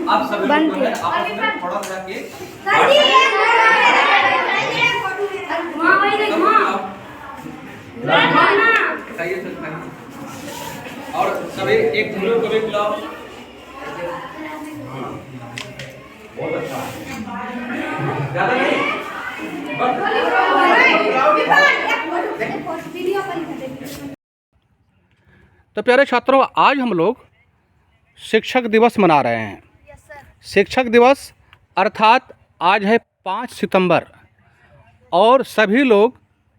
आप सभी लोग जो है आपस में थोड़ा सा के और सभी एक दूसरे को भी बुलाओ। बहुत अच्छा, ज़्यादा नहीं तो प्यारे छात्रों, आज हम लोग शिक्षक दिवस मना रहे हैं। शिक्षक दिवस अर्थात आज है 5 सितंबर और सभी लोग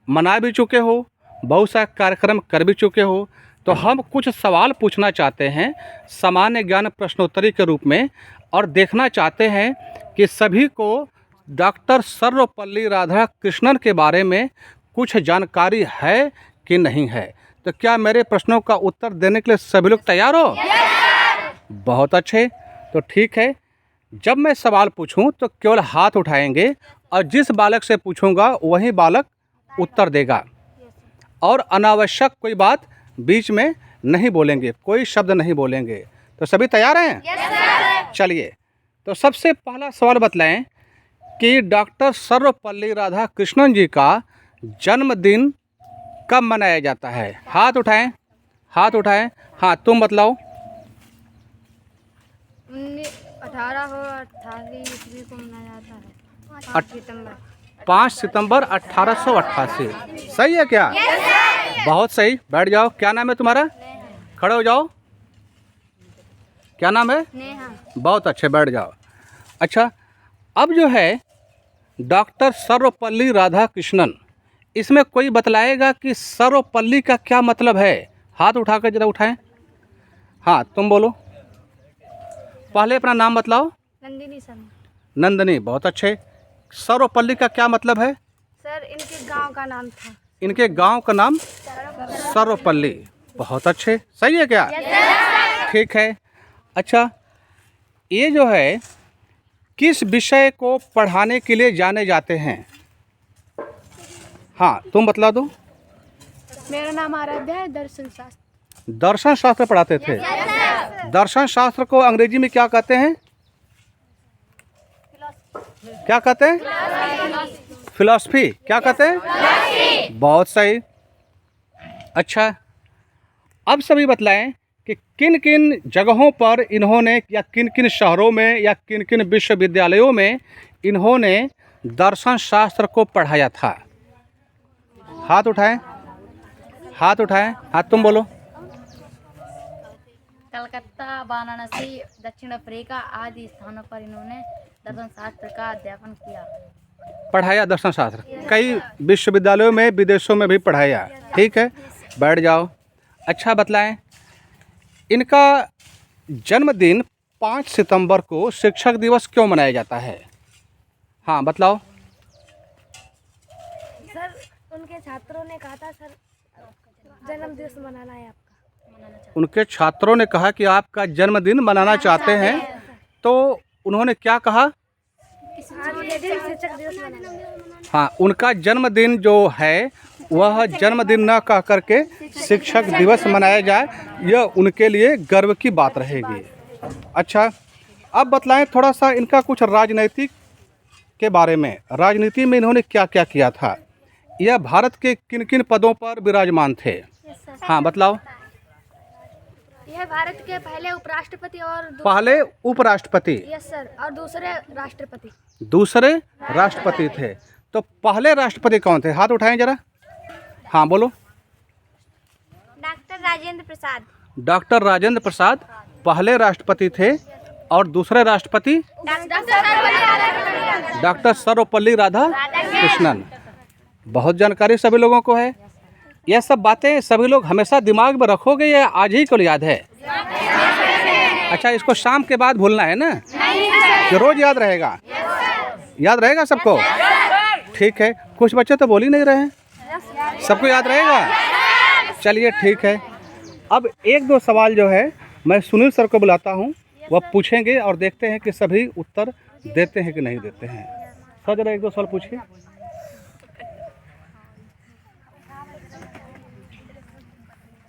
मना भी चुके हो, बहुत सा कार्यक्रम कर भी चुके हो। तो हम कुछ सवाल पूछना चाहते हैं सामान्य ज्ञान प्रश्नोत्तरी के रूप में और देखना चाहते हैं कि सभी को डॉक्टर सर्वपल्ली राधाकृष्णन के बारे में कुछ जानकारी है कि नहीं है। तो क्या मेरे प्रश्नों का उत्तर देने के लिए सभी लोग तैयार हो? बहुत अच्छे। तो ठीक है, जब मैं सवाल पूछूं तो केवल हाथ उठाएंगे और जिस बालक से पूछूंगा वही बालक उत्तर देगा और अनावश्यक कोई बात बीच में नहीं बोलेंगे, कोई शब्द नहीं बोलेंगे। तो सभी तैयार हैं? चलिए, तो सबसे पहला सवाल बतलाएं कि डॉक्टर सर्वपल्ली राधाकृष्णन जी का जन्मदिन कब मनाया जाता है? हाथ उठाएं, हाथ उठाएं। हाँ, तुम बतलाओ। 1888 ईस्वी को मनाया जाता है 5 सितंबर 1888। सही है क्या? बहुत सही। बैठ जाओ। क्या नाम है तुम्हारा? खड़े हो जाओ। क्या नाम है? नेहा। बहुत अच्छे, बैठ जाओ। अच्छा, अब जो है डॉक्टर सर्वपल्ली राधाकृष्णन, इसमें कोई बतलाएगा कि सर्वपल्ली का क्या मतलब है? हाथ उठाकर जरा उठाएं। हाँ, तुम बोलो। पहले अपना नाम बतलाओ। नंदिनी सर। नंदिनी, बहुत अच्छे। सर्वपल्ली का क्या मतलब है? सर, इनके गांव का नाम था। इनके गांव का नाम सर्वपल्ली। बहुत अच्छे। सही है क्या? ठीक है। अच्छा, ये जो है किस विषय को पढ़ाने के लिए जाने जाते हैं? हाँ, तुम बतला दो। मेरा नाम आराध्या है, दर्शन शास्त्र। दर्शन शास्त्र पढ़ाते थे। दर्शन शास्त्र को अंग्रेजी में क्या कहते हैं? क्या कहते हैं? फिलॉसफी। क्या कहते हैं? बहुत सही। अच्छा, अब सभी बतलाएं कि किन किन जगहों पर इन्होंने या किन किन शहरों में या किन किन विश्वविद्यालयों में इन्होंने दर्शन शास्त्र को पढ़ाया था? हाथ उठाएं, हाथ उठाएं। हाँ, तुम बोलो। कलकत्ता, वाराणसी, दक्षिण अफ्रीका आदि स्थानों पर इन्होंने दर्शन शास्त्र का अध्यापन किया, पढ़ाया। दर्शन शास्त्र कई विश्वविद्यालयों में, विदेशों में भी पढ़ाया। ठीक है, बैठ जाओ। अच्छा, बतलाएं इनका जन्मदिन 5 सितंबर को शिक्षक दिवस क्यों मनाया जाता है? हाँ, बतलाओ। सर, उनके छात्रों ने कहा था सर जन्म दिवस मनाना है आपका। उनके छात्रों ने कहा कि आपका जन्मदिन मनाना चाहते हैं, तो उन्होंने क्या कहा? शिक्षक दिवस मनाना। हाँ, उनका जन्मदिन जो है वह जन्मदिन न कह करके शिक्षक दिवस मनाया जाए, यह उनके लिए गर्व की बात रहेगी। अच्छा, अब बतलाएं थोड़ा सा इनका कुछ राजनीतिक के बारे में। राजनीति में इन्होंने क्या क्या किया था? यह भारत के किन किन पदों पर विराजमान थे? हाँ, बतलाओ। यह भारत के पहले उपराष्ट्रपति और पहले उपराष्ट्रपति। यस सर, और दूसरे राष्ट्रपति। दूसरे राष्ट्रपति थे। तो पहले राष्ट्रपति कौन थे? हाथ उठाएं जरा। हाँ, बोलो। डॉक्टर राजेंद्र प्रसाद। डॉक्टर राजेंद्र प्रसाद पहले राष्ट्रपति थे और दूसरे राष्ट्रपति डॉक्टर सर्वपल्ली राधाकृष्णन। बहुत जानकारी सभी लोगों को है। यह सब बातें सभी लोग हमेशा दिमाग में रखोगे या आज ही को याद है? अच्छा, इसको शाम के बाद भूलना है ना, कि रोज याद रहेगा? याद रहेगा सबको? ठीक है, कुछ बच्चे तो बोल ही नहीं रहे हैं, सबको याद रहेगा? चलिए ठीक है। अब एक दो सवाल जो है मैं सुनील सर को बुलाता हूँ, वह पूछेंगे और देखते हैं कि सभी उत्तर देते हैं कि नहीं देते हैं। सर जरा एक दो सवाल पूछिए।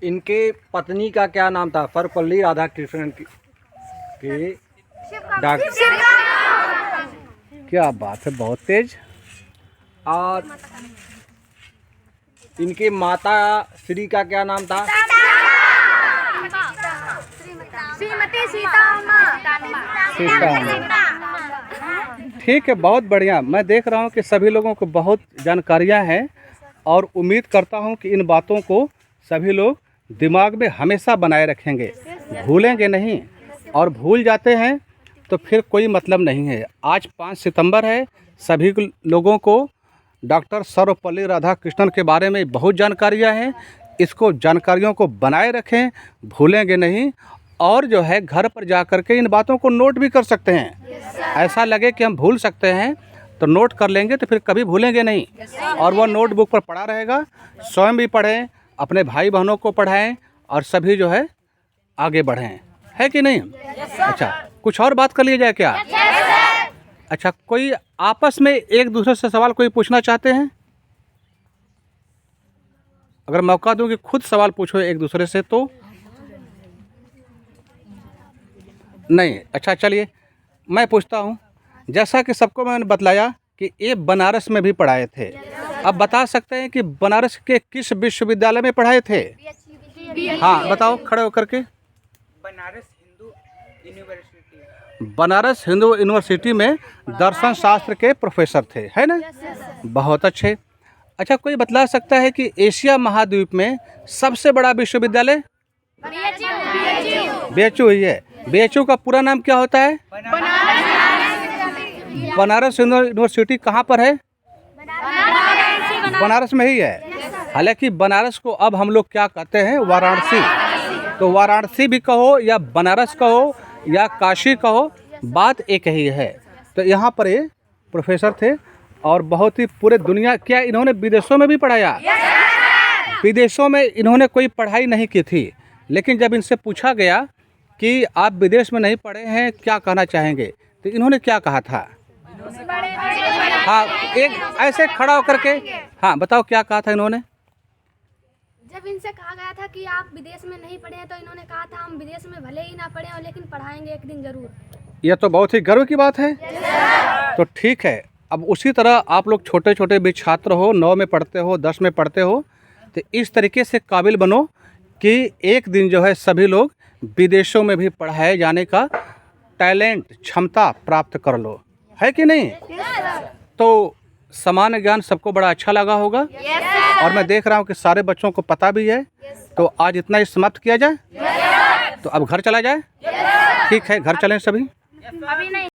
इनके पत्नी का क्या नाम था? सर्वपल्ली राधाकृष्णन की डॉक्टर। क्या बात है, बहुत तेज। और इनके माता श्री का क्या नाम था? श्रीमती सीता। ठीक है, बहुत बढ़िया। मैं देख रहा हूँ कि सभी लोगों को बहुत जानकारियाँ हैं और उम्मीद करता हूँ कि इन बातों को सभी लोग दिमाग में हमेशा बनाए रखेंगे, भूलेंगे नहीं। और भूल जाते हैं तो फिर कोई मतलब नहीं है। आज 5 सितंबर है, सभी लोगों को डॉक्टर सर्वपल्ली राधाकृष्णन के बारे में बहुत जानकारियाँ हैं। इसको जानकारियों को बनाए रखें, भूलेंगे नहीं। और जो है घर पर जा कर के इन बातों को नोट भी कर सकते हैं। ऐसा लगे कि हम भूल सकते हैं तो नोट कर लेंगे, तो फिर कभी भूलेंगे नहीं। और वह नोटबुक पर पढ़ा रहेगा। स्वयं भी पढ़ें, अपने भाई बहनों को पढ़ाएं और सभी जो है आगे बढ़ें, है कि नहीं? अच्छा, कुछ और बात कर लिया जाए क्या? अच्छा, कोई आपस में एक दूसरे से सवाल कोई पूछना चाहते हैं? अगर मौका दूं कि खुद सवाल पूछो एक दूसरे से तो नहीं। अच्छा चलिए मैं पूछता हूँ। जैसा कि सबको मैंने बतलाया कि ये बनारस में भी पढ़ाए थे। अब बता सकते हैं कि बनारस के किस विश्वविद्यालय में पढ़ाए थे? हाँ बताओ खड़े होकर के। बनारस हिंदू यूनिवर्सिटी में दर्शन शास्त्र के प्रोफेसर थे, है ना? बहुत अच्छे। अच्छा, कोई बतला सकता है कि एशिया महाद्वीप में सबसे बड़ा विश्वविद्यालय? BHU ही है। BHU का पूरा नाम क्या होता है? बनारस हिंदू यूनिवर्सिटी कहाँ पर है? बनारस में ही है। हालांकि बनारस को अब हम लोग क्या कहते हैं? वाराणसी। तो वाराणसी भी कहो या बनारस कहो या काशी कहो, बात एक ही है। तो यहाँ पर ये प्रोफेसर थे और बहुत ही पूरे दुनिया, क्या इन्होंने विदेशों में भी पढ़ाया? विदेशों में इन्होंने कोई पढ़ाई नहीं की थी, लेकिन जब इनसे पूछा गया कि आप विदेश में नहीं पढ़े हैं, क्या कहना चाहेंगे, तो इन्होंने क्या कहा था? हाँ, एक ऐसे खड़ा होकर के हाँ बताओ क्या कहा था इन्होंने? जब इनसे कहा गया था कि आप विदेश में नहीं पढ़े हैं, तो इन्होंने कहा था हम विदेश में भले ही ना पढ़े हो, लेकिन पढ़ाएंगे एक दिन जरूर। यह तो बहुत ही गर्व की बात है। तो ठीक है, अब उसी तरह आप लोग छोटे छोटे भी छात्र हो, 9 में पढ़ते हो, 10 में पढ़ते हो, तो इस तरीके से काबिल बनो कि एक दिन जो है सभी लोग विदेशों में भी पढ़ाए जाने का टैलेंट, क्षमता प्राप्त कर लो, है कि नहीं? तो सामान्य ज्ञान सबको बड़ा अच्छा लगा होगा और मैं देख रहा हूँ कि सारे बच्चों को पता भी है। तो आज इतना ही समाप्त किया जाए। तो अब घर चला जाए। ठीक है, घर चलें सभी। अभी नहीं।